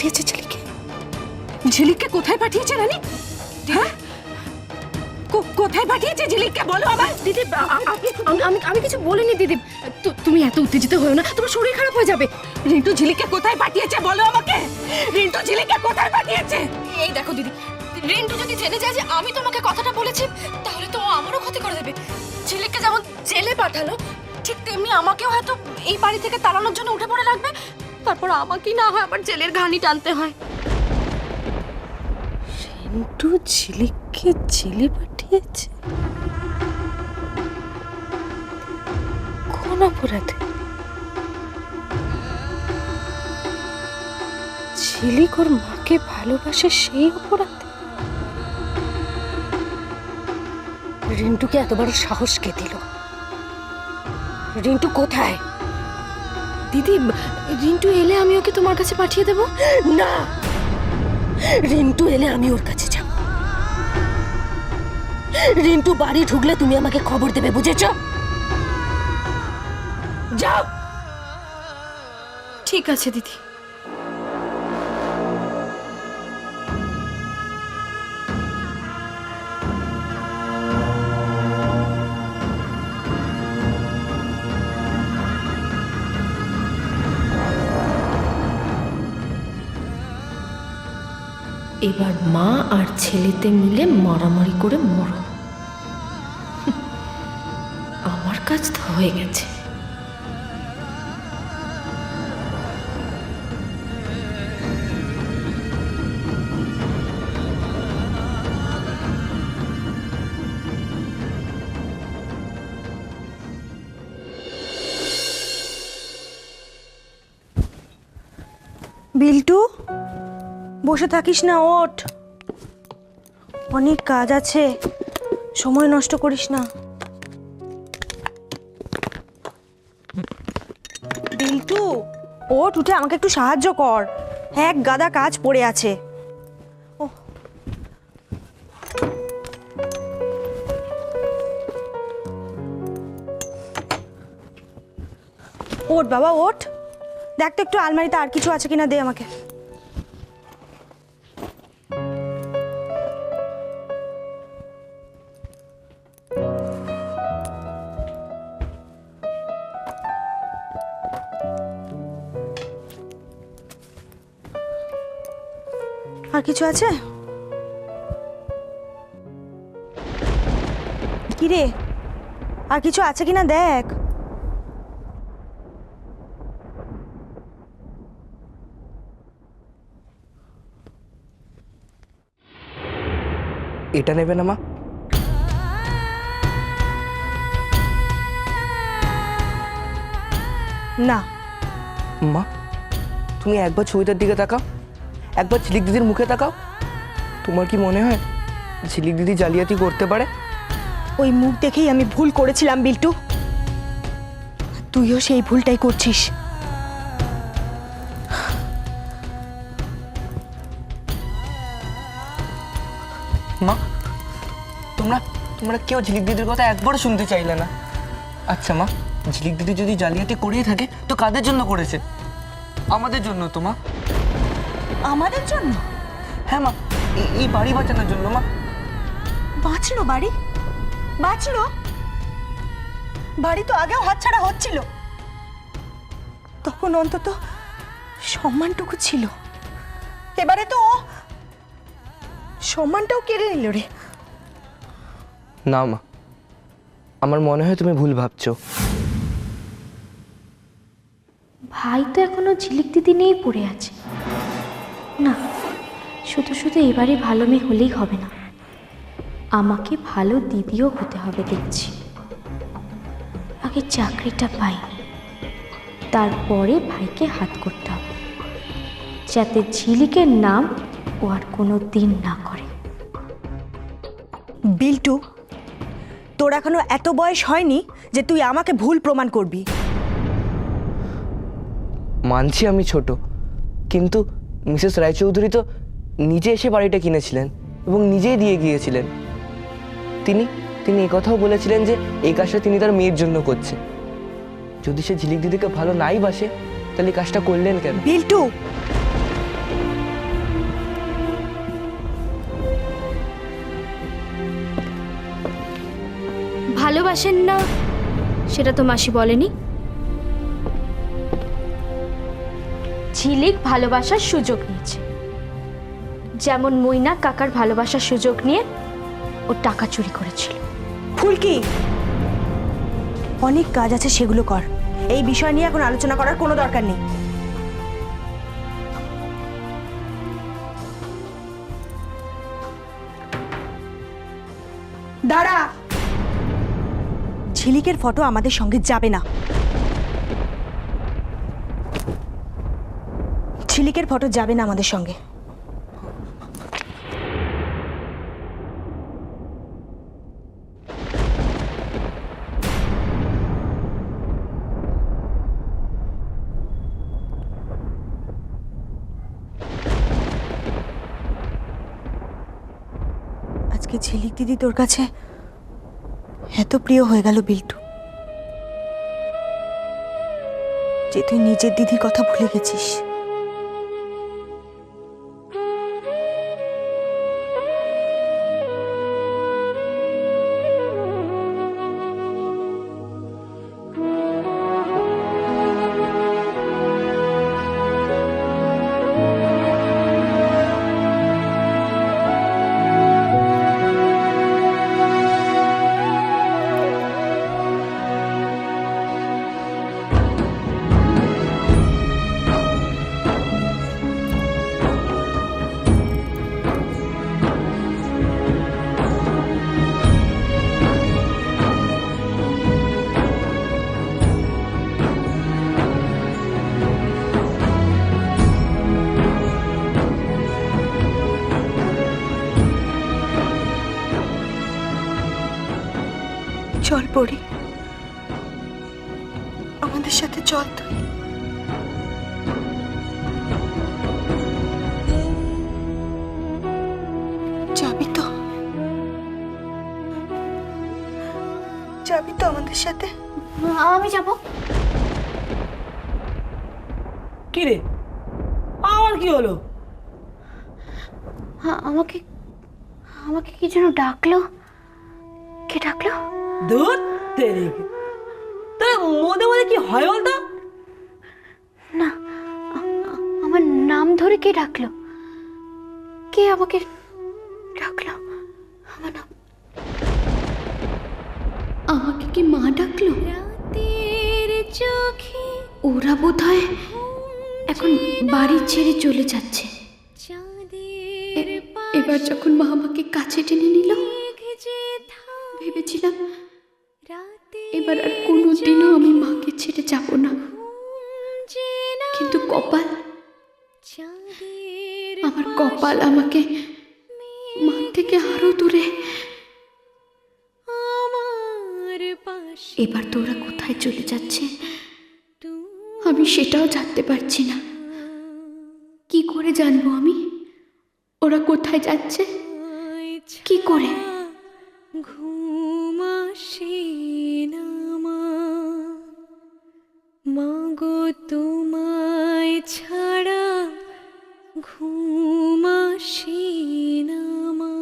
পাঠিয়েছে ঝিলিককে? ঝিলিককে কোথায় পাঠিয়েছে রানী? হ্যাঁ, কোথায় পাঠিয়েছে ঝিলিককে বলো আমায়। দিদি আমি কিছু বলিনি দিদি, তুমি এত উত্তেজিত হও না, তোমার শরীর খারাপ হয়ে যাবে। রিন্টু ঝিলিককে কোথায় পাঠিয়েছে বলো আমাকে। রিন্টু ঝিলিককে কোথায় পাঠিয়েছে? এই দেখো দিদি, রিন্টু যদি জেনে যায় যে আমি তোমাকে কথাটা বলেছি, তাহলে তো ও আমারও ক্ষতি করে দেবে। ঝিলিককে যেমন জেলে পাঠালো, ঠিক তেমনি আমাকেও হয়তো এই বাড়ি থেকে তাড়ানোর জন্য উঠে পড়ে লাগবে। তারপর আমাকেই না হয় আবার জেলের ঘানি টানতে হয়। রিন্টু ঝিলিককে জেলে পাঠিয়েছে? কোন অপরাধে? ঝিলিক ওর মাকে ভালোবাসে সেই অপরাধে? রিন্টুকে এত বড় সাহস কে দিল? রিন্টু কোথায়? দিদি, রিন্টু এলে আমি ওকে তোমার কাছে পাঠিয়ে দেব। না, রিন্টু এলে আমি ওর কাছে যাব। রিন্টু বাড়ি ঢুকলে তুমি আমাকে খবর দেবে, বুঝেছো? যাও। ঠিক আছে দিদি। এবার মা আর ছেলেতে মিলে মারামারি করে মরো। আমার কাজ তো হয়ে গেছে। বিল্টু, বসে থাকিস না, ওঠ। অনেক কাজ আছে, সময় নষ্ট করিস না। বিল্টু, ওঠ, উঠে আমাকে একটু সাহায্য কর, এক গাদা কাজ পড়ে আছে। ওঠ বাবা, ওঠ। দেখ তো একটু আলমারিতে আর কিছু আছে কিনা, দে আমাকে। আর কিছু আছে? কি রে, আর কিছু আছে কিনা দেখ। এটা নেবে না মা? না। মা, তুমি একবার ছবিটার দিকে তাকাও, একবার ঝিলিক দিদির মুখে তাকাও। তোমার কি মনে হয় ঝিলিক দিদি জালিয়াতি করতে পারে? ওই মুখ দেখেই আমি ভুল করেছিলাম বিল্টু, তুইও সেই ভুলটাই করছিস। মা, তোমরা তোমরা কেউ ঝিলিক দিদির কথা একবারও শুনতে চাইলে না। আচ্ছা মা, ঝিলিক দিদি যদি জালিয়াতি করেই থাকে তো কাদের জন্য করেছে? আমাদের জন্য তো মা। আমাদের জন্য? হ্যাঁ মা, এই বাড়ি বাঁচানোর জন্য মা। বাঁচলো বাড়ি? বাঁচলো? বাড়ি তো আগেও হাতছাড়া হচ্ছিল, তখন অন্তত সম্মানটুকু ছিল। এবারে তো সম্মানটাও কেড়ে নিল রে। না মা, আমার মনে হয় তুমি ভুল ভাবছো। ভাই তো এখনো ঝিলিক দিদি নিয়েই পড়ে আছে। না, শুধু শুধু এবারে ভালো মেয়ে হলেই হবে না, আমাকে ভালো দিদিও হতে হবে। দেখছি আগে চাকরিটা পাই, তারপরে ভাইকে হাত করতে হবে, যাতে ঝিলিকের নাম ও আর কোনো দিন না করে। বিল্টু, তোর এখনো এত বয়স হয়নি যে তুই আমাকে ভুল প্রমাণ করবি। মানছি আমি ছোট, কিন্তু মিসেস রায়চৌধুরী তো নিজে এসে বাড়িটা কিনেছিলেন এবং নিজেই দিয়ে গিয়েছিলেন। তিনি তিনি একথাও বলেছিলেন যে এই কাজটা তিনি তার মেয়ের জন্য করছেন। যদি সে ঝিলিক দিদিকে ভালো নাই বাসে, তাহলে এই কাজটা করলেন কেন? বিল্টু, ভালোবাসেন না সেটা তো মাসি বলেনি। ঝিলিক ভালোবাসার সুযোগ নিয়েছে, যেমন মইনা কাকার ভালোবাসার সুযোগ নিয়ে ও টাকা চুরি করেছিল। ফুলকি, অনেক কাজ আছে, সেগুলো কর। এই বিষয় নিয়ে এখন আলোচনা করার কোনো দরকার নেই। দাঁড়া, ঝিলিকের ফটো আমাদের সঙ্গে যাবে না। ঝিলিকের ফটো যাবে না আমাদের সঙ্গে। আজকে ঝিলিক দিদি তোর কাছে এত প্রিয় হয়ে গেল বিল্টু, যে তুই নিজের দিদির কথা ভুলে গেছিস। চল পড়ি, আমাদের সাথে চল তুই। যাবি তো? যাবি তো আমাদের সাথে? আমি যাব। কি রে, আমার কি হলো? আমাকে আমাকে কি যেন ডাকলো। কে ডাকলো? দুধ তেরে তোর মনে মনে কি হয় বলতো? না, আমার নাম ধরে কে ডাকলো? কে আমাকে ডাকলো? আমার নাম, আমাকে কি মা ডাকলো? ওরা বোধহয় এখন বাড়ি ছেড়ে চলে যাচ্ছে। এবার যখন মা আমাকে কাছে টেনে নিল, ভেবেছিলাম এবার আর কোনোদিনও আমি মাকে ছেড়ে যাব না, কিন্তু কপাল, আমার কপাল আমাকে মা থেকে আরো দূরে। এবার তো ওরা কোথায় চলে যাচ্ছে আমি সেটাও জানতে পারছি না। কি করে জানবো আমি ওরা কোথায় যাচ্ছে? কি করে? ঘুম আসে না মাগো তোমায় ছাড়া, ঘুম আসে না মা।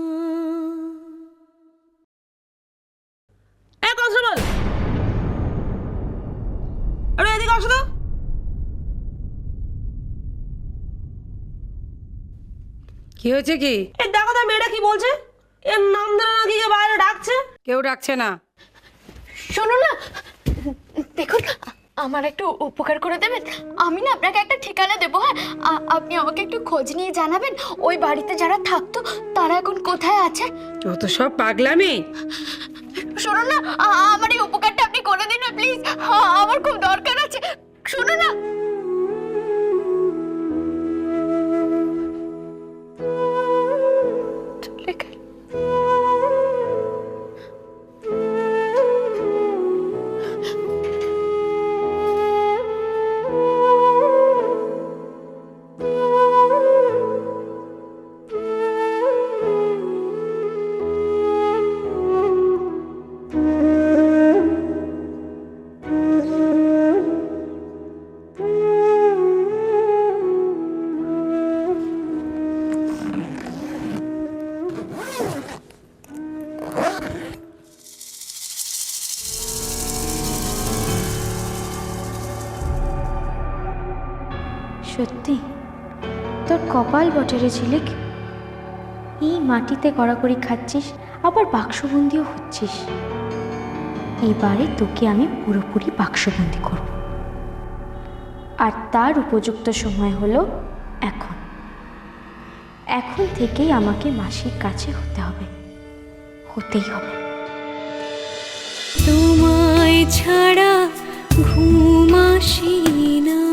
কনস্টেবল, আরে এদিকে আসো তো। কি হয়েছে কি? এই দেখো তো মেয়েটা কি বলছে, এর নাম ধরে নাকি কে বাইরে ডাকছে। কেউ ডাকছে না। শোনো না, দেখুন আমার একটু উপকার করে দেবেন? আমি না আপনাকে একটা ঠিকানা দেবো, হ্যাঁ, আপনি আমাকে একটু খোঁজ নিয়ে জানাবেন ওই বাড়িতে যারা থাকতো তারা এখন কোথায় আছে। ও তো সব পাগলামি। শুনুন না, আমার এই উপকারটা আপনি করে দিন না প্লিজ, আমার খুব দরকার আছে। শুনুন না। চলে গেল। সত্যি তোর কপাল বটে রে ঝিলিক, এই মাটিতে কড়াকড়ি খাচ্ছিস আবার বাক্সবন্দিও হচ্ছিস। এবারে তোকে আমি পুরোপুরি বাক্সবন্দি করব, আর তার উপযুক্ত সময় হলো এখন। এখন থেকেই আমাকে মাসির কাছে হতে হবে, হতেই হবে। তোমায় ছাড়া ঘুম আসে না।